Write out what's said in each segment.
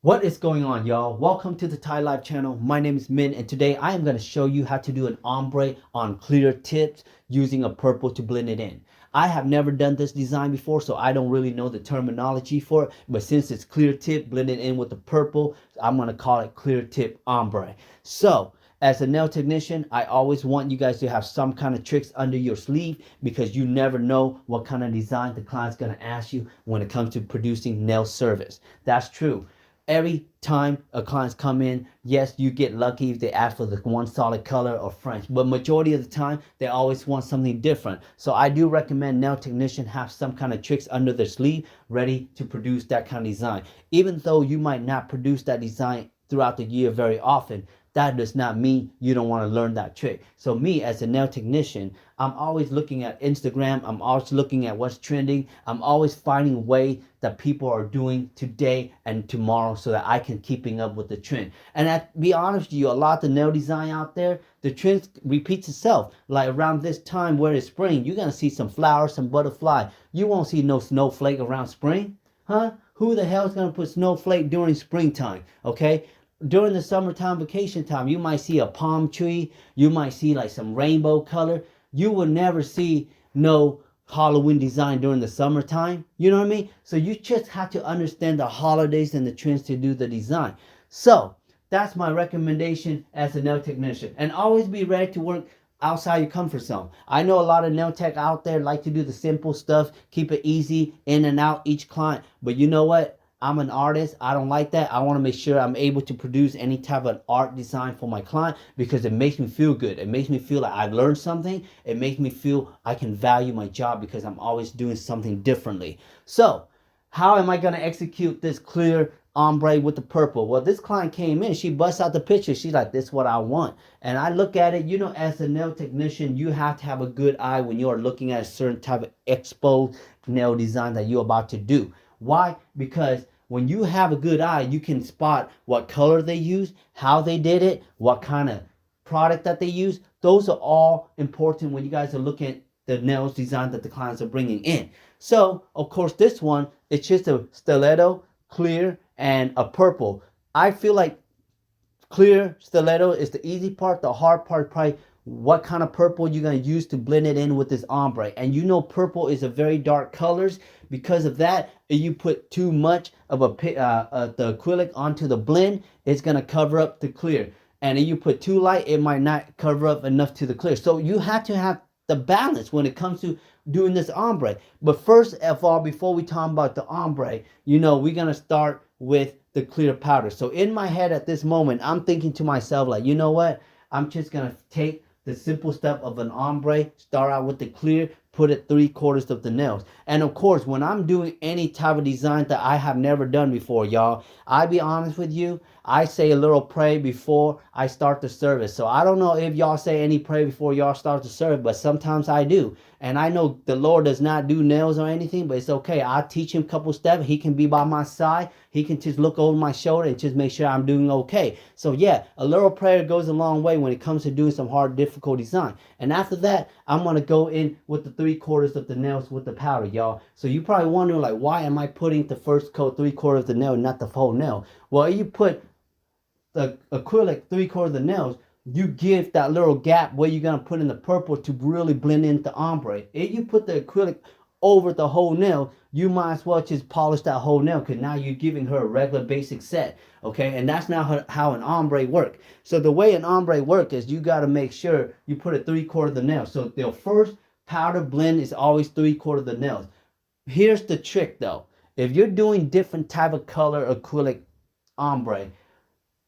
What is going on, y'all? Welcome to the Thai Life channel. My name is Min, and today I am going to show you how to do an ombre on clear tips using a purple to blend it in. I have never done this design before, so I don't really know the terminology for it, but since it's clear tip blended in with the purple, I'm going to call it clear tip ombre. So as a nail technician, I always want you guys to have some kind of tricks under your sleeve because you never know what kind of design the client's going to ask you when it comes to producing nail service. That's true. Every time a client's come in, yes, you get lucky if they ask for the one solid color or French, but majority of the time they always want something different. So I do recommend nail technician have some kind of tricks under their sleeve ready to produce that kind of design. Even though you might not produce that design throughout the year very often, that does not mean you don't want to learn that trick. So me as a nail technician, I'm always looking at Instagram. I'm always looking at what's trending. I'm always finding a way that people are doing today and tomorrow so that I can keeping up with the trend. And to be honest with you, a lot of the nail design out there, the trend repeats itself. Like around this time where it's spring, you're going to see some flowers, some butterfly. You won't see no snowflake around spring. Huh? Who the hell is going to put snowflake during springtime? Okay? During the summertime vacation time, you might see a palm tree. You might see like some rainbow color. You will never see no Halloween design during the summertime. You know what I mean? So you just have to understand the holidays and the trends to do the design. So that's my recommendation as a nail technician. And always be ready to work outside your comfort zone. I know a lot of nail tech out there like to do the simple stuff, keep it easy, in and out each client. But you know what? I'm an artist. I don't like that. I want to make sure I'm able to produce any type of art design for my client because it makes me feel good. It makes me feel like I've learned something. It makes me feel I can value my job because I'm always doing something differently. So how am I going to execute this clear ombre with the purple? Well, this client came in. She busts out the picture. She's like, this is what I want. And I look at it, as a nail technician, you have to have a good eye when you are looking at a certain type of exposed nail design that you're about to do. Why? Because when you have a good eye, you can spot what color they use, how they did it, what kind of product that they use. Those are all important when you guys are looking at the nails design that the clients are bringing in. So, of course, this one, it's just a stiletto, clear, and a purple. I feel like clear stiletto is the easy part. The hard part probably what kind of purple you're going to use to blend it in with this ombre. And purple is a very dark colors. Because of that, if you put too much of the acrylic onto the blend, it's going to cover up the clear. And if you put too light, it might not cover up enough to the clear. So you have to have the balance when it comes to doing this ombre. But first of all, before we talk about the ombre, we're going to start with the clear powder. So in my head at this moment, I'm thinking to myself, like, you know what? I'm just going to take the simple step of an ombre, start out with the clear, put it 3/4 of the nails. And of course, when I'm doing any type of design that I have never done before, y'all, I'll be honest with you, I say a little pray before I start the service. So I don't know if y'all say any pray before y'all start the service, but sometimes I do. And I know the Lord does not do nails or anything, but it's okay. I'll teach him a couple steps. He can be by my side. He can just look over my shoulder and just make sure I'm doing okay. So yeah, a little prayer goes a long way when it comes to doing some hard, difficult design. And after that, I'm going to go in with the 3/4 of the nails with the powder, y'all. So you probably wondering, like, why am I putting the first coat 3/4 of the nail, not the whole nail? Well, if you put the acrylic 3/4 of the nails, you give that little gap where you're going to put in the purple to really blend into ombre. If you put the acrylic over the whole nail, you might as well just polish that whole nail because now you're giving her a regular basic set, okay? And that's not how an ombre works. So the way an ombre works is you got to make sure you put it 3/4 of the nail. So the first powder blend is always 3/4 of the nails. Here's the trick though. If you're doing different type of color acrylic ombre,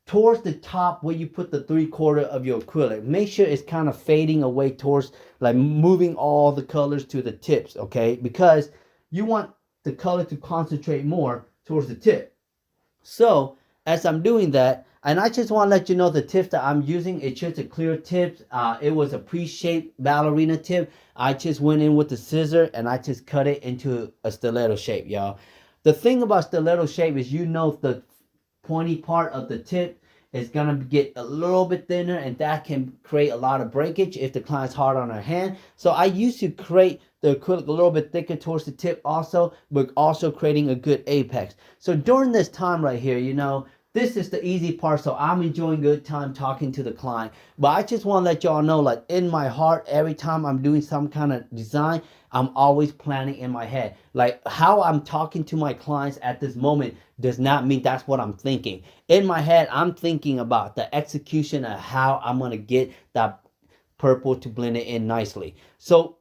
towards the top where you put the 3/4 of your acrylic, make sure it's kind of fading away towards, like moving all the colors to the tips, okay? Because you want the color to concentrate more towards the tip. So as I'm doing that, and I just want to let you know the tips that I'm using, it's just a clear tip. It was a pre-shaped ballerina tip. I just went in with the scissor and I just cut it into a stiletto shape, y'all. The thing about stiletto shape is the pointy part of the tip it's gonna get a little bit thinner, and that can create a lot of breakage if the client's hard on her hand. So I used to create the acrylic a little bit thicker towards the tip also, but also creating a good apex. So during this time right here, this is the easy part, so I'm enjoying good time talking to the client. But I just want to let y'all know, like, in my heart, every time I'm doing some kind of design, I'm always planning in my head. Like, how I'm talking to my clients at this moment does not mean that's what I'm thinking. In my head, I'm thinking about the execution of how I'm going to get that purple to blend it in nicely. So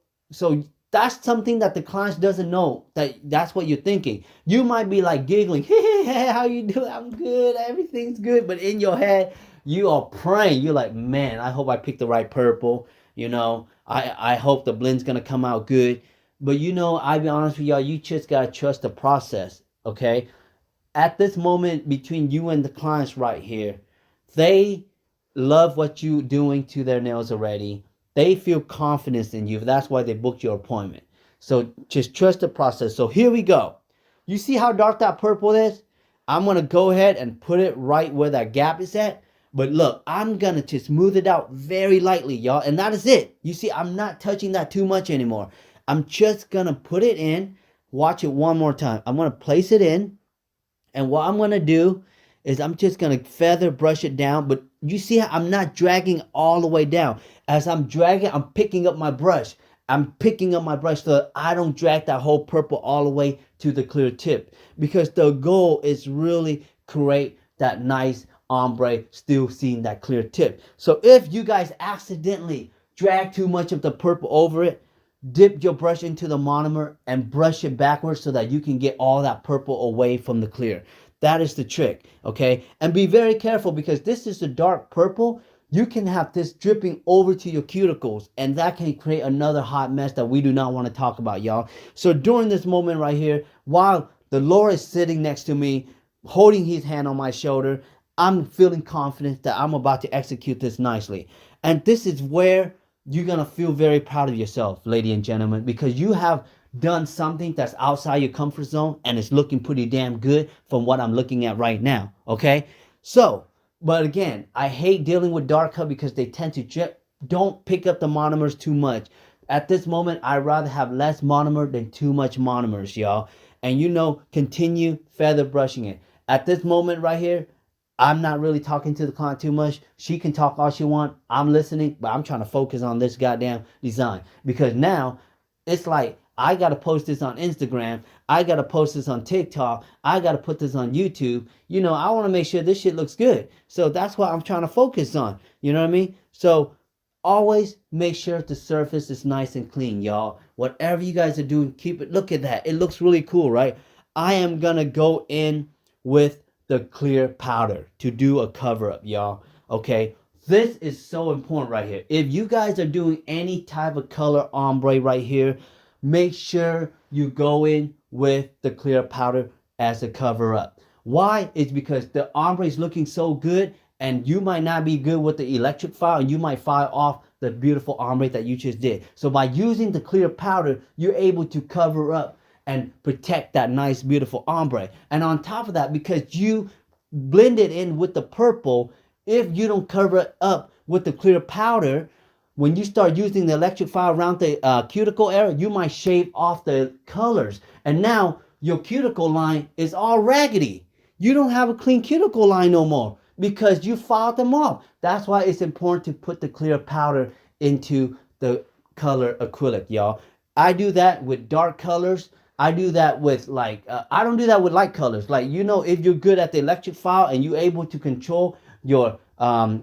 that's something that the client doesn't know, that's what you're thinking. You might be like giggling, hey, how you doing? I'm good, everything's good. But in your head, you are praying. You're like, man, I hope I picked the right purple. I hope the blend's gonna come out good. But I'll be honest with y'all, you just gotta trust the process, okay? At this moment between you and the clients right here, they love what you're doing to their nails already. They feel confidence in you. That's why they booked your appointment. So just trust the process. So here we go. You see how dark that purple is? I'm going to go ahead and put it right where that gap is at. But look, I'm going to just smooth it out very lightly, y'all. And that is it. You see, I'm not touching that too much anymore. I'm just going to put it in. Watch it one more time. I'm going to place it in. And what I'm going to do is I'm just going to feather brush it down. But you see how I'm not dragging all the way down. As I'm dragging, I'm picking up my brush. I'm picking up my brush so that I don't drag that whole purple all the way to the clear tip. Because the goal is really create that nice ombre, still seeing that clear tip. So if you guys accidentally drag too much of the purple over it, dip your brush into the monomer and brush it backwards so that you can get all that purple away from the clear. That is the trick, okay? And be very careful because this is a dark purple. You can have this dripping over to your cuticles, and that can create another hot mess that we do not want to talk about, y'all. So during this moment right here, while the Lord is sitting next to me, holding his hand on my shoulder, I'm feeling confident that I'm about to execute this nicely. And this is where you're going to feel very proud of yourself, ladies and gentlemen, because you have done something that's outside your comfort zone, and it's looking pretty damn good from what I'm looking at right now, okay? So, but again, I hate dealing with dark color because they tend to drip. Don't pick up the monomers too much. At this moment, I'd rather have less monomer than too much monomers, y'all. And continue feather brushing it. At this moment right here, I'm not really talking to the client too much. She can talk all she wants. I'm listening, but I'm trying to focus on this goddamn design. Because now, it's like, I got to post this on Instagram. I got to post this on TikTok. I got to put this on YouTube. I want to make sure this shit looks good. So that's what I'm trying to focus on. You know what I mean? So always make sure the surface is nice and clean, y'all. Whatever you guys are doing, keep it. Look at that. It looks really cool, right? I am going to go in with the clear powder to do a cover up, y'all. Okay? This is so important right here. If you guys are doing any type of color ombre right here, make sure you go in with the clear powder as a cover up. Why? It's because the ombre is looking so good, and you might not be good with the electric file, and you might file off the beautiful ombre that you just did. So by using the clear powder, you're able to cover up and protect that nice, beautiful ombre. And on top of that, because you blend it in with the purple, if you don't cover it up with the clear powder, when you start using the electric file around the cuticle area, you might shave off the colors. And now your cuticle line is all raggedy. You don't have a clean cuticle line no more because you filed them off. That's why it's important to put the clear powder into the color acrylic, y'all. I do that with dark colors. I do that with I don't do that with light colors. Like, if you're good at the electric file and you're able to control your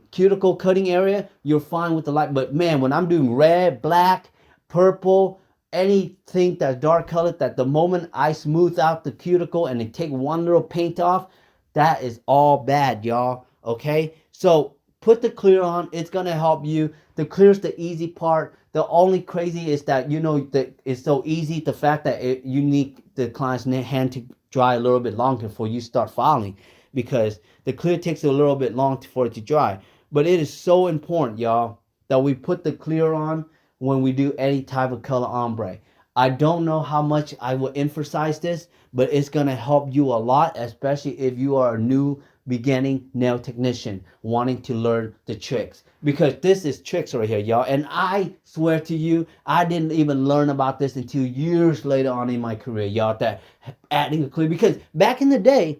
cuticle cutting area, you're fine with the light. But man, when I'm doing red, black, purple, anything that's dark colored, that the moment I smooth out the cuticle and then take one little paint off, that is all bad, y'all. Okay? So put the clear on. It's going to help you. The clear is the easy part. The only crazy is that, that it's so easy. The fact that you need the client's hand to dry a little bit longer before you start filing, because the clear takes a little bit long for it to dry. But it is so important, y'all, that we put the clear on when we do any type of color ombre. I don't know how much I will emphasize this, but it's going to help you a lot, especially if you are a new beginning nail technician wanting to learn the tricks, because this is tricks right here, y'all. And I swear to you, I didn't even learn about this until years later on in my career, y'all, that adding a clear, because back in the day,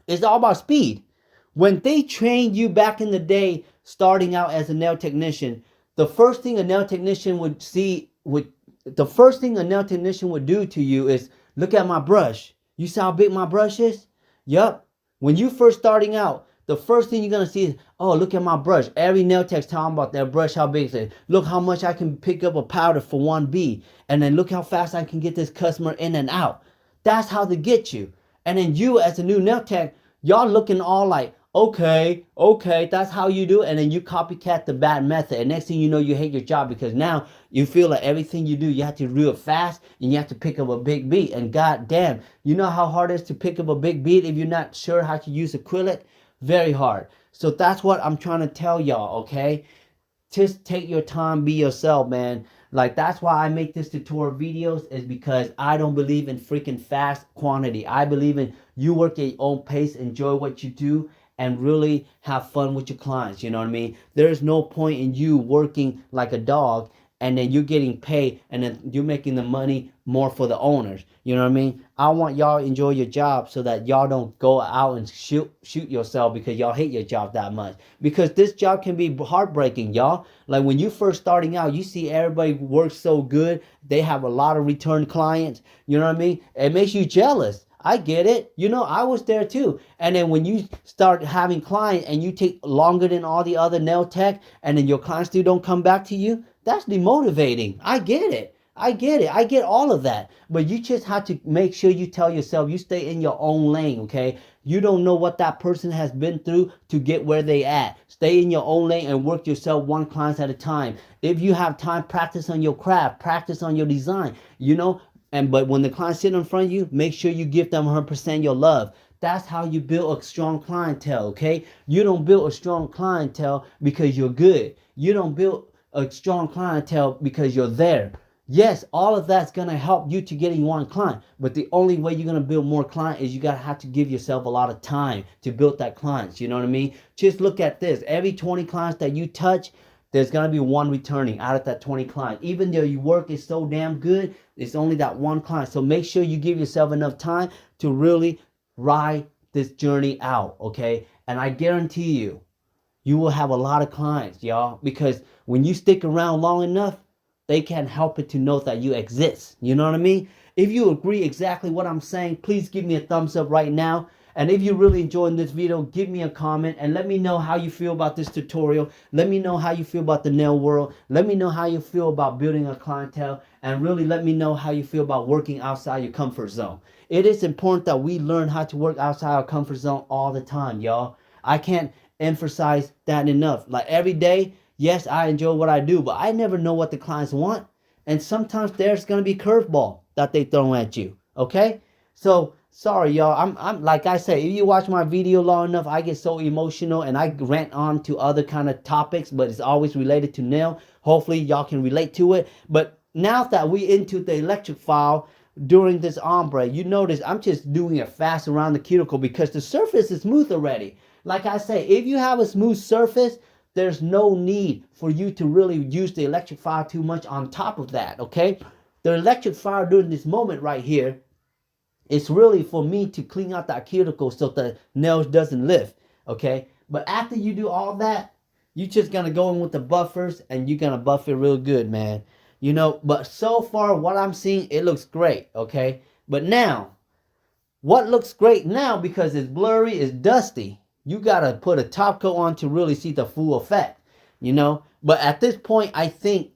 it's all about speed. When they trained you back in the day, starting out as a nail technician, the first thing a nail technician would see would the first thing a nail technician would do to you is look at my brush. You see how big my brush is? Yup. When you first starting out, the first thing you're gonna see is, oh, look at my brush. Every nail tech's talking about their brush, how big it is. Look how much I can pick up a powder for 1B. And then look how fast I can get this customer in and out. That's how they get you. And then you as a new nail tech, y'all looking all like, okay, that's how you do it. And then you copycat the bad method. And next thing you know, you hate your job because now you feel like everything you do, you have to do it fast and you have to pick up a big beat. And god damn, you know how hard it is to pick up a big beat if you're not sure how to use acrylic? Very hard. So that's what I'm trying to tell y'all, okay? Just take your time, be yourself, man. Like, that's why I make this tutorial videos, is because I don't believe in freaking fast quantity. I believe in you work at your own pace, enjoy what you do, and really have fun with your clients. You know what I mean? There's no point in you working like a dog and then you're getting paid and then you're making the money more for the owners. You know what I mean? I want y'all to enjoy your job so that y'all don't go out and shoot yourself because y'all hate your job that much. Because this job can be heartbreaking, y'all. Like when you first starting out, you see everybody works so good. They have a lot of return clients. You know what I mean? It makes you jealous. I get it. You know, I was there too. And then when you start having clients and you take longer than all the other nail tech and then your clients still don't come back to you, that's demotivating. I get it. I get all of that. But you just have to make sure you tell yourself you stay in your own lane, okay? You don't know what that person has been through to get where they at. Stay in your own lane and work yourself one client at a time. If you have time, practice on your craft, practice on your design, you know? But when the client sits in front of you, make sure you give them 100% your love. That's how you build a strong clientele, okay? You don't build a strong clientele because you're good. You don't build a strong clientele because you're there. Yes, all of that's going to help you to getting one client. But the only way you're going to build more clients is you got to have to give yourself a lot of time to build that clients. You know what I mean? Just look at this. Every 20 clients that you touch, there's going to be one returning out of that 20 clients. Even though your work is so damn good, it's only that one client. So make sure you give yourself enough time to really ride this journey out, okay? And I guarantee you, you will have a lot of clients, y'all. Because when you stick around long enough, they can't help it to know that you exist. You know what I mean? If you agree exactly what I'm saying, please give me a thumbs up right now. And if you're really enjoying this video, give me a comment and let me know how you feel about this tutorial. Let me know how you feel about the nail world. Let me know how you feel about building a clientele. And really let me know how you feel about working outside your comfort zone. It is important that we learn how to work outside our comfort zone all the time, y'all. I can't emphasize that enough. Like every day, yes, I enjoy what I do, but I never know what the clients want. And sometimes there's going to be curveball that they throw at you, okay? So, sorry, y'all. I'm like I said, if you watch my video long enough, I get so emotional and I rant on to other kind of topics, but it's always related to nail. Hopefully, y'all can relate to it. But now that we into the electric file during this ombre, you notice I'm just doing it fast around the cuticle because the surface is smooth already. Like I say, if you have a smooth surface, there's no need for you to really use the electric file too much on top of that, okay? The electric file during this moment right here, it's really for me to clean out that cuticle so the nails doesn't lift, okay? But after you do all that, you're just going to go in with the buffers and you're going to buff it real good, man. You know, but so far what I'm seeing, it looks great, okay? But now, what looks great now because it's blurry, it's dusty. You got to put a top coat on to really see the full effect, you know? But at this point, I think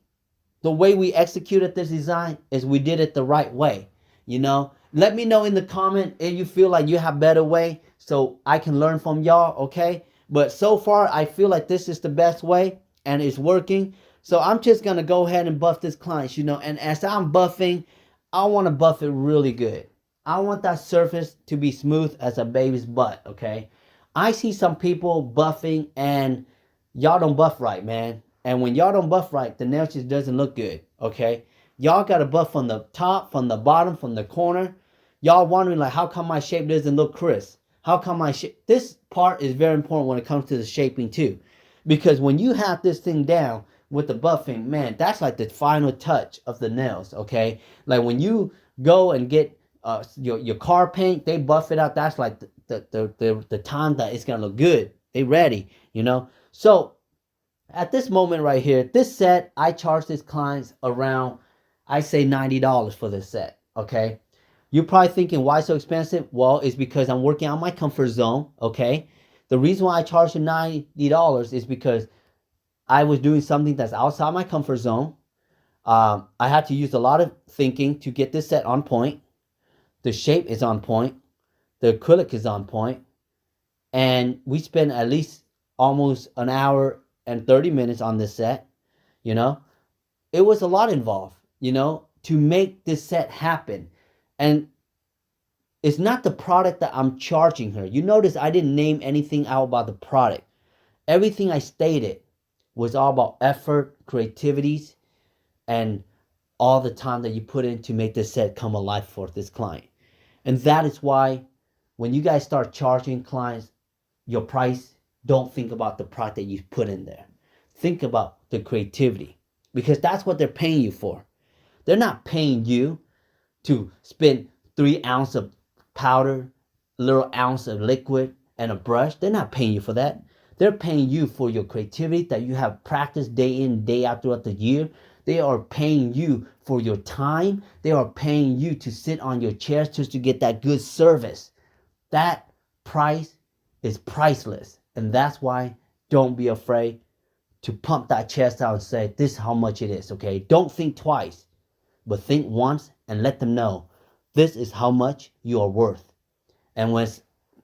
the way we executed this design is we did it the right way, you know? Let me know in the comment if you feel like you have better way so I can learn from y'all, okay? But so far, I feel like this is the best way and it's working. So I'm just going to go ahead and buff this client, you know? And as I'm buffing, I want to buff it really good. I want that surface to be smooth as a baby's butt, okay? I see some people buffing and y'all don't buff right, man. And when y'all don't buff right, the nail just doesn't look good, okay? Y'all got to buff from the top, from the bottom, from the corner. Y'all wondering like, how come my shape doesn't look crisp? How come this part is very important when it comes to the shaping too. Because when you have this thing down with the buffing, man, that's like the final touch of the nails, okay? Like when you go and get your car paint, they buff it out. That's like the time that it's gonna look good. They ready, you know? So at this moment right here, this set, I charge this clients around, I say $90 for this set, okay? You're probably thinking, why so expensive? Well, it's because I'm working on my comfort zone, okay? The reason why I charge you $90 is because I was doing something that's outside my comfort zone. I had to use a lot of thinking to get this set on point. The shape is on point. The acrylic is on point. And we spent at least almost an hour and 30 minutes on this set, you know? It was a lot involved, you know, to make this set happen. And it's not the product that I'm charging her. You notice I didn't name anything out about the product. Everything I stated was all about effort, creativities, and all the time that you put in to make this set come alive for this client. And that is why when you guys start charging clients your price, don't think about the product that you put in there. Think about the creativity, because that's what they're paying you for. They're not paying you to spend 3 ounces of powder, a little ounce of liquid, and a brush. They're not paying you for that. They're paying you for your creativity that you have practiced day in, day out throughout the year. They are paying you for your time. They are paying you to sit on your chairs just to get that good service. That price is priceless. And that's why don't be afraid to pump that chest out and say, this is how much it is, okay? Don't think twice, but think once and let them know this is how much you are worth. And when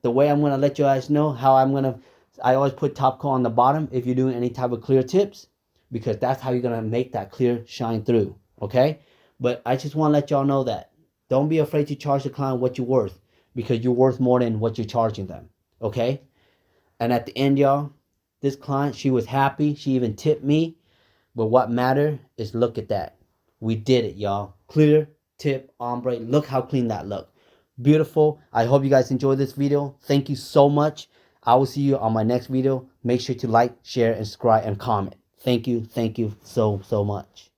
the way I'm going to let you guys know how I always put top coat on the bottom if you're doing any type of clear tips, because that's how you're going to make that clear shine through, okay? But I just want to let y'all know that don't be afraid to charge the client what you're worth, because you're worth more than what you're charging them, okay? And at the end, y'all, this client, she was happy. She even tipped me. But what mattered is, look at that. We did it, y'all. Clear tip ombre. Look how clean that looked. Beautiful. I hope you guys enjoyed this video. Thank you so much. I will see you on my next video. Make sure to like, share, and subscribe and comment. Thank you so much.